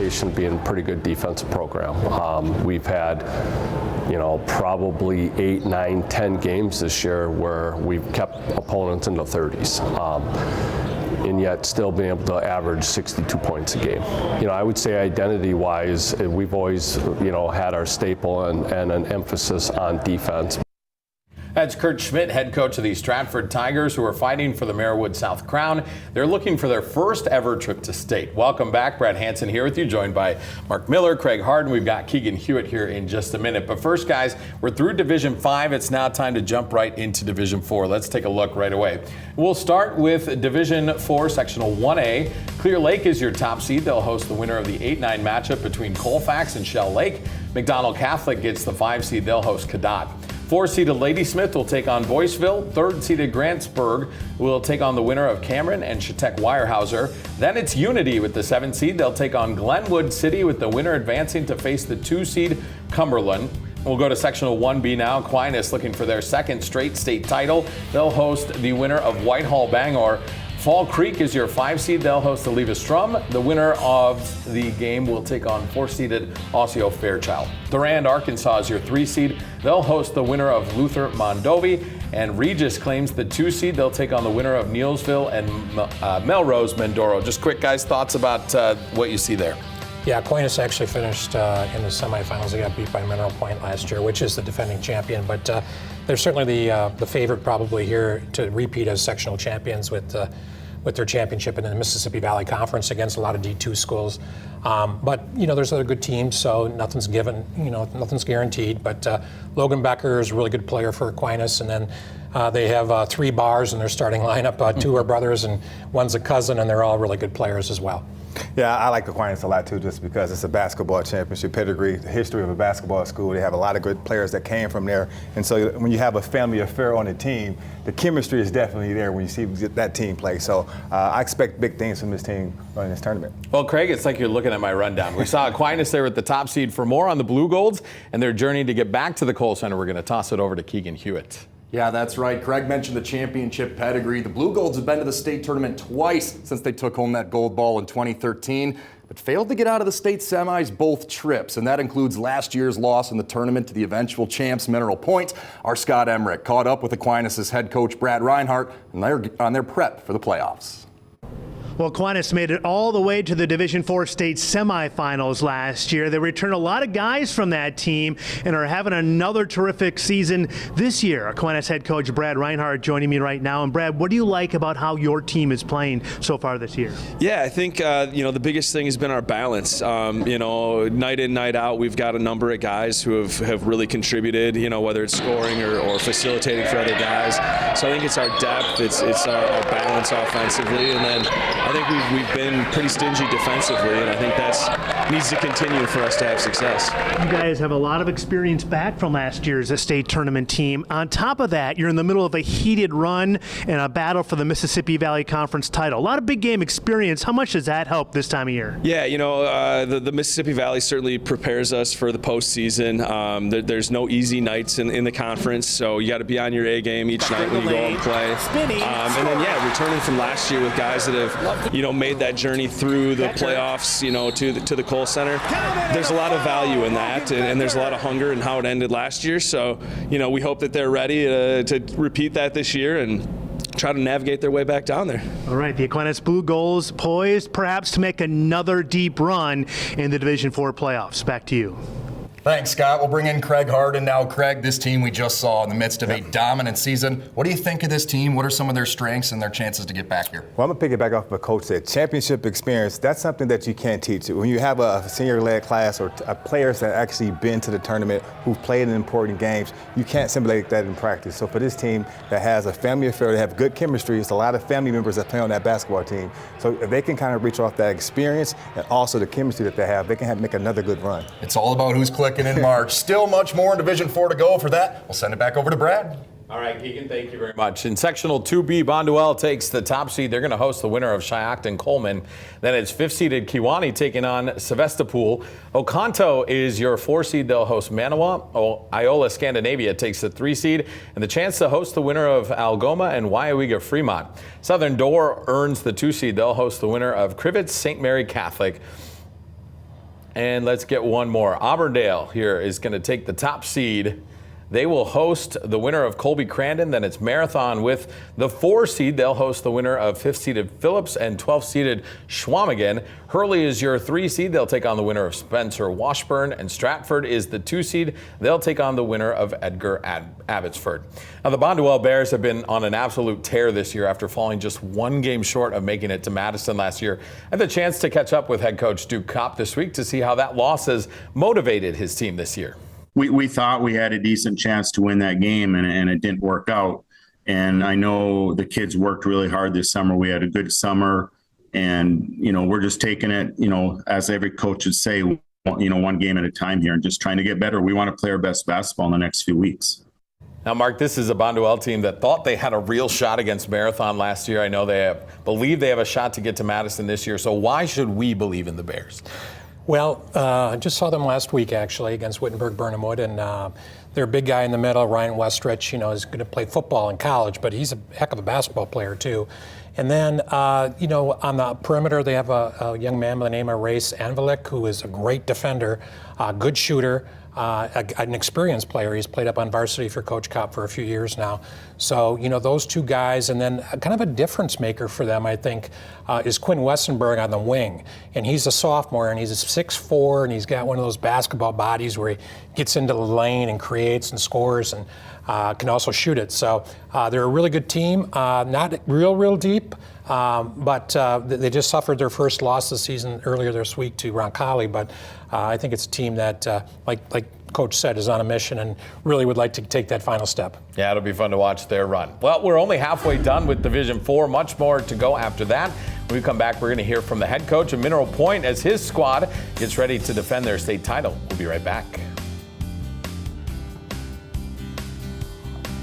reputation of being a pretty good defensive program. We've had, probably 8, 9, 10 games this year where we've kept opponents in the 30s. And yet still being able to average 62 points a game. I would say identity-wise, we've always, had our staple and an emphasis on defense. That's Kurt Schmidt, head coach of the Stratford Tigers, who are fighting for the Marewood South Crown. They're looking for their first ever trip to state. Welcome back. Brad Hansen here with you, joined by Mark Miller, Craig Harden. We've got Keegan Hewitt here in just a minute. But first, guys, we're through Division 5. It's now time to jump right into Division 4. Let's take a look right away. We'll start with Division 4, Sectional 1A. Clear Lake is your top seed. They'll host the winner of the 8-9 matchup between Colfax and Shell Lake. McDonald Catholic gets the 5 seed. They'll host Cadott. 4-seeded Ladysmith will take on Boyceville. 3rd-seeded Grantsburg will take on the winner of Cameron and Chautauqua Weyerhaeuser. Then it's Unity with the 7th seed. They'll take on Glenwood City, with the winner advancing to face the 2-seed Cumberland. We'll go to Sectional 1B now. Aquinas looking for their 2nd straight state title. They'll host the winner of Whitehall Bangor. Fall Creek is your 5 seed. They'll host the Levis-Strum. The winner of the game will take on 4-seeded Osseo Fairchild. Durand, Arkansas is your 3 seed. They'll host the winner of Luther Mondovi. And Regis claims the 2 seed. They'll take on the winner of Neilsville and Melrose Mindoro. Just quick, guys, thoughts about what you see there. Yeah, Aquinas actually finished in the semifinals. They got beat by Mineral Point last year, which is the defending champion. But they're certainly the favorite probably here to repeat as sectional champions with their championship in the Mississippi Valley Conference against a lot of D2 schools. But, there's other good teams, so nothing's given, nothing's guaranteed. But Logan Becker is a really good player for Aquinas. And then they have 3 bars in their starting lineup. 2 are brothers and one's a cousin, and they're all really good players as well. Yeah, I like Aquinas a lot too, just because it's a basketball championship pedigree, the history of a basketball school. They have a lot of good players that came from there. And so when you have a family affair on the team, the chemistry is definitely there when you see that team play. So I expect big things from this team running this tournament. Well, Craig, it's like you're looking at my rundown. We saw Aquinas there at the top seed. For more on the Blue Golds and their journey to get back to the Kohl Center, we're going to toss it over to Keegan Hewitt. Yeah, that's right. Craig mentioned the championship pedigree. The Blue Golds have been to the state tournament twice since they took home that gold ball in 2013, but failed to get out of the state semis both trips, and that includes last year's loss in the tournament to the eventual champs Mineral Point. Our Scott Emmerich caught up with Aquinas' head coach Brad Reinhardt, and they're on their prep for the playoffs. Well, Aquinas made it all the way to the Division 4 state semifinals last year. They returned a lot of guys from that team and are having another terrific season this year. Aquinas head coach Brad Reinhardt joining me right now. And Brad, what do you like about how your team is playing so far this year? Yeah, I think the biggest thing has been our balance. Night in, night out, we've got a number of guys who have really contributed. Whether it's scoring or facilitating for other guys. So I think it's our depth, it's our balance offensively, and then I think we've been pretty stingy defensively, and I think that needs to continue for us to have success. You guys have a lot of experience back from last year's state tournament team. On top of that, you're in the middle of a heated run and a battle for the Mississippi Valley Conference title. A lot of big game experience. How much does that help this time of year? Yeah, the Mississippi Valley certainly prepares us for the postseason. There's no easy nights in the conference, so you got to be on your A game each night when you go and play. And then, returning from last year with guys that have made that journey through the playoffs, to the Kohl Center. There's a lot of value in that, and there's a lot of hunger in how it ended last year. So, we hope that they're ready to repeat that this year and try to navigate their way back down there. All right, the Aquinas Blue Golds poised perhaps to make another deep run in the Division 4 playoffs. Back to you. Thanks, Scott. We'll bring in Craig Harden now. Craig, this team we just saw in the midst of a dominant season. What do you think of this team? What are some of their strengths and their chances to get back here? Well, I'm going to piggyback off what Coach said. Championship experience, that's something that you can't teach. When you have a senior-led class or players that actually been to the tournament, who've played in important games, you can't simulate that in practice. So for this team that has a family affair, they have good chemistry, it's a lot of family members that play on that basketball team. So if they can kind of reach off that experience and also the chemistry that they have, they can make another good run. It's all about who's clicking in March. Still much more in Division 4 to go. For that, we'll send it back over to Brad. All right, Keegan, thank you very much. In Sectional 2B, Bonduel takes the top seed. They're going to host the winner of Shiocton-Coleman. Then it's 5th-seeded Kewanee taking on Sevastopol. Oconto is your 4 seed. They'll host Manawa. Iola Scandinavia takes the 3 seed. And the chance to host the winner of Algoma and Waiawega-Fremont. Southern Door earns the 2 seed. They'll host the winner of Crivets St. Mary Catholic. And let's get one more. Auburndale here is going to take the top seed. They will host the winner of Colby-Crandon. Then it's Marathon with the 4 seed. They'll host the winner of 5th-seeded Phillips and 12th-seeded Schwamigan. Hurley is your 3 seed. They'll take on the winner of Spencer-Washburn. And Stratford is the 2 seed. They'll take on the winner of Edgar-Abbotsford. Now, the Bonduel Bears have been on an absolute tear this year after falling just 1 game short of making it to Madison last year. I had the chance to catch up with head coach Duke Kopp this week to see how that loss has motivated his team this year. We thought we had a decent chance to win that game, and it didn't work out. And I know the kids worked really hard this summer. We had a good summer, and, we're just taking it, as every coach would say, 1 game at a time here and just trying to get better. We want to play our best basketball in the next few weeks. Now, Mark, this is a Bonduel team that thought they had a real shot against Marathon last year. I know believe they have a shot to get to Madison this year. So why should we believe in the Bears? Well, I just saw them last week, actually, against Wittenberg-Burnhamwood, and their big guy in the middle, Ryan Westrich, is going to play football in college, but he's a heck of a basketball player, too. And then, on the perimeter, they have a young man by the name of Race Anvelik, who is a great defender, a good shooter, an experienced player. He's played up on varsity for Coach Kopp for a few years now. So, those 2 guys, and then kind of a difference maker for them, I think, is Quinn Westenberg on the wing. And he's a sophomore, and he's a 6'4", and he's got one of those basketball bodies where he gets into the lane and creates and scores and can also shoot it. So they're a really good team, not real deep, but they just suffered their first loss this season earlier this week to Roncalli. But I think it's a team that, like Coach said, is on a mission and really would like to take that final step. Yeah, it'll be fun to watch their run. Well, we're only halfway done with Division 4. Much more to go after that. When we come back, we're going to hear from the head coach of Mineral Point as his squad gets ready to defend their state title. We'll be right back.